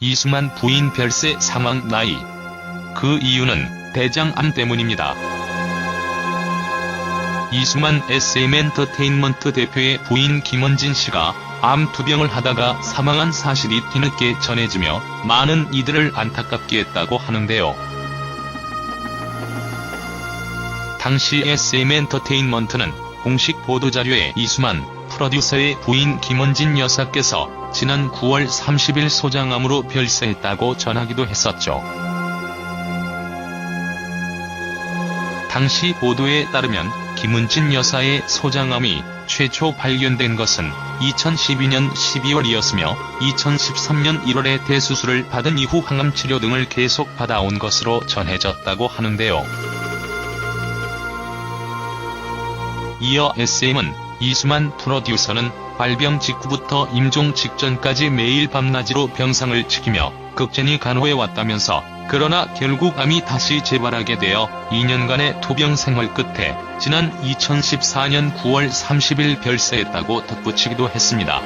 이수만 부인 별세 사망 나이. 그 이유는 대장암 때문입니다. 이수만 SM엔터테인먼트 대표의 부인 김원진 씨가 암 투병을 하다가 사망한 사실이 뒤늦게 전해지며 많은 이들을 안타깝게 했다고 하는데요. 당시 SM엔터테인먼트는 공식 보도자료에 이수만 프로듀서의 부인 김원진 여사께서 지난 9월 30일 소장암으로 별세했다고 전하기도 했었죠. 당시 보도에 따르면 김원진 여사의 소장암이 최초 발견된 것은 2012년 12월이었으며 2013년 1월에 대수술을 받은 이후 항암치료 등을 계속 받아온 것으로 전해졌다고 하는데요. 이어 SM은 이수만 프로듀서는 발병 직후부터 임종 직전까지 매일 밤낮으로 병상을 지키며 극진히 간호해왔다면서 그러나 결국 암이 다시 재발하게 되어 2년간의 투병 생활 끝에 지난 2014년 9월 30일 별세했다고 덧붙이기도 했습니다.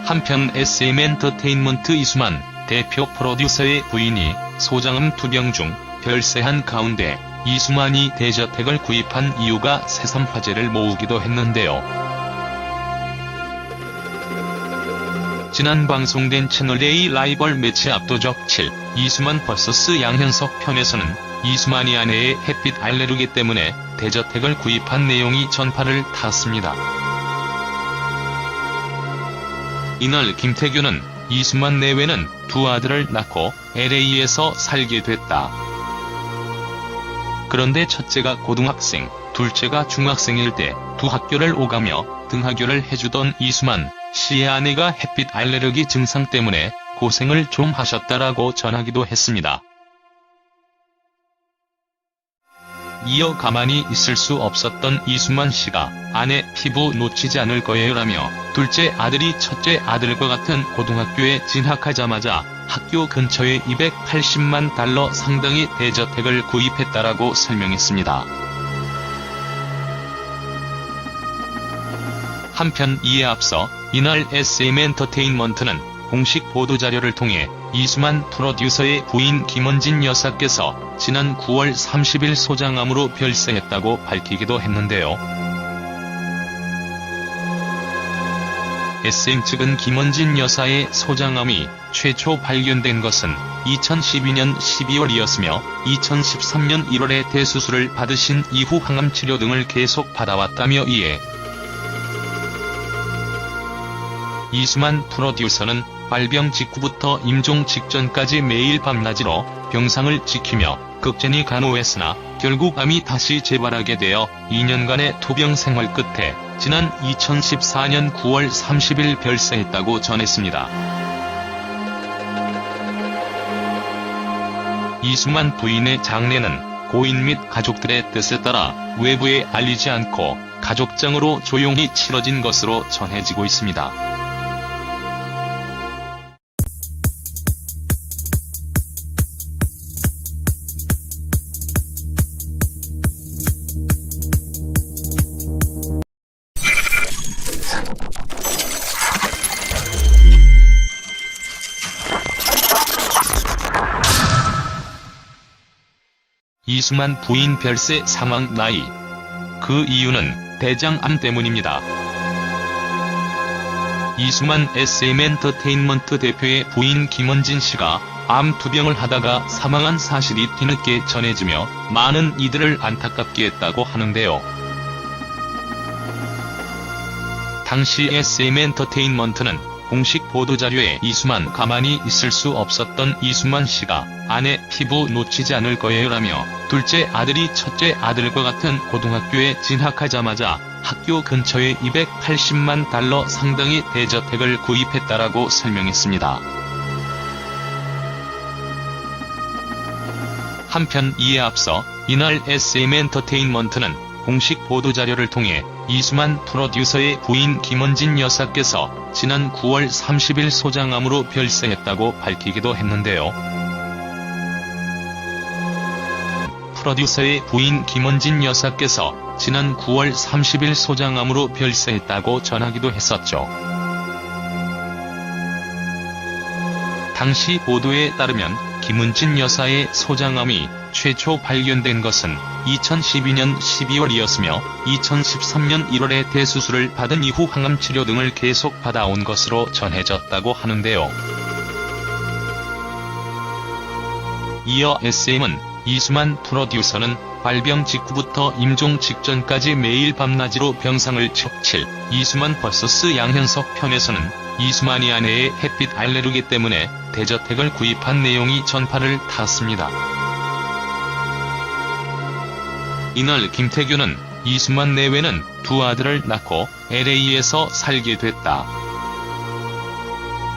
한편 SM엔터테인먼트 이수만 대표 프로듀서의 부인이 소장암 투병 중 별세한 가운데 이수만이 대저택을 구입한 이유가 새삼 화제를 모으기도 했는데요. 지난 방송된 채널A 라이벌 매치 압도적 7, 이수만 vs 양현석 편에서는 이수만이 아내의 햇빛 알레르기 때문에 대저택을 구입한 내용이 전파를 탔습니다. 이날 김태균은 이수만 내외는 두 아들을 낳고 LA에서 살게 됐다. 그런데 첫째가 고등학생, 둘째가 중학생일 때 두 학교를 오가며 등하교를 해주던 이수만 씨의 아내가 햇빛 알레르기 증상 때문에 고생을 좀 하셨다라고 전하기도 했습니다. 이어 가만히 있을 수 없었던 이수만 씨가 아내 피부 놓치지 않을 거예요라며 둘째 아들이 첫째 아들과 같은 고등학교에 진학하자마자 학교 근처에 $280만 상당의 대저택을 구입했다라고 설명했습니다. 한편 이에 앞서 이날 SM엔터테인먼트는 공식 보도자료를 통해 이수만 프로듀서의 부인 김원진 여사께서 지난 9월 30일 소장암으로 별세했다고 밝히기도 했는데요. SM 측은 김원진 여사의 소장암이 최초 발견된 것은 2012년 12월이었으며 2013년 1월에 대수술을 받으신 이후 항암치료 등을 계속 받아왔다며 이에 이수만 프로듀서는 발병 직후부터 임종 직전까지 매일 밤낮으로 병상을 지키며 극진히 간호했으나 결국 암이 다시 재발하게 되어 2년간의 투병 생활 끝에 지난 2014년 9월 30일 별세했다고 전했습니다. 이수만 부인의 장례는 고인 및 가족들의 뜻에 따라 외부에 알리지 않고 가족장으로 조용히 치러진 것으로 전해지고 있습니다. 이수만 부인 별세 사망 나이. 그 이유는 대장암 때문입니다. 이수만 SM엔터테인먼트 대표의 부인 김원진 씨가 암 투병을 하다가 사망한 사실이 뒤늦게 전해지며 많은 이들을 안타깝게 했다고 하는데요. 당시 SM엔터테인먼트는 공식 보도자료에 이수만 가만히 있을 수 없었던 이수만 씨가 아내 피부 놓치지 않을 거예요라며 둘째 아들이 첫째 아들과 같은 고등학교에 진학하자마자 학교 근처에 $280만 상당의 대저택을 구입했다라고 설명했습니다. 한편 이에 앞서 이날 SM엔터테인먼트는 공식 보도자료를 통해 이수만 프로듀서의 부인 김원진 여사께서 지난 9월 30일 소장암으로 별세했다고 밝히기도 했는데요. 프로듀서의 부인 김원진 여사께서 지난 9월 30일 소장암으로 별세했다고 전하기도 했었죠. 당시 보도에 따르면 김은진 여사의 소장암이 최초 발견된 것은 2012년 12월이었으며 2013년 1월에 대수술을 받은 이후 항암 치료 등을 계속 받아온 것으로 전해졌다고 하는데요. 이어 SM은 이수만 프로듀서는 발병 직후부터 임종 직전까지 매일 밤낮으로 병상을 쳤칠 이수만 vs 양현석 편에서는 이수만이 아내의 햇빛 알레르기 때문에 대저택을 구입한 내용이 전파를 탔습니다. 이날 김태균은 이수만 내외는 두 아들을 낳고 LA에서 살게 됐다.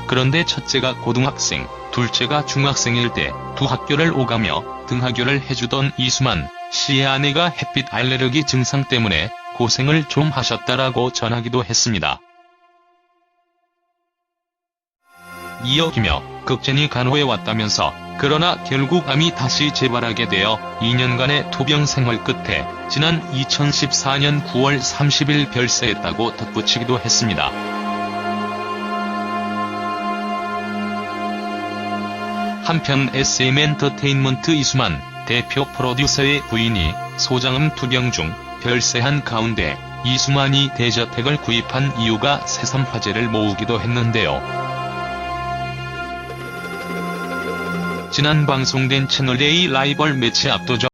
그런데 첫째가 고등학생, 둘째가 중학생일 때 두 학교를 오가며 등하교를 해주던 이수만 씨의 아내가 햇빛 알레르기 증상 때문에 고생을 좀 하셨다라고 전하기도 했습니다. 이어 극진히 간호해 왔다면서 그러나 결국 암이 다시 재발하게 되어 2년간의 투병 생활 끝에 지난 2014년 9월 30일 별세했다고 덧붙이기도 했습니다. 한편 SM엔터테인먼트 이수만 대표 프로듀서의 부인이 소장암 투병 중 별세한 가운데 이수만이 대저택을 구입한 이유가 새삼 화제를 모으기도 했는데요. 지난 방송된 채널A 라이벌 매치 압도적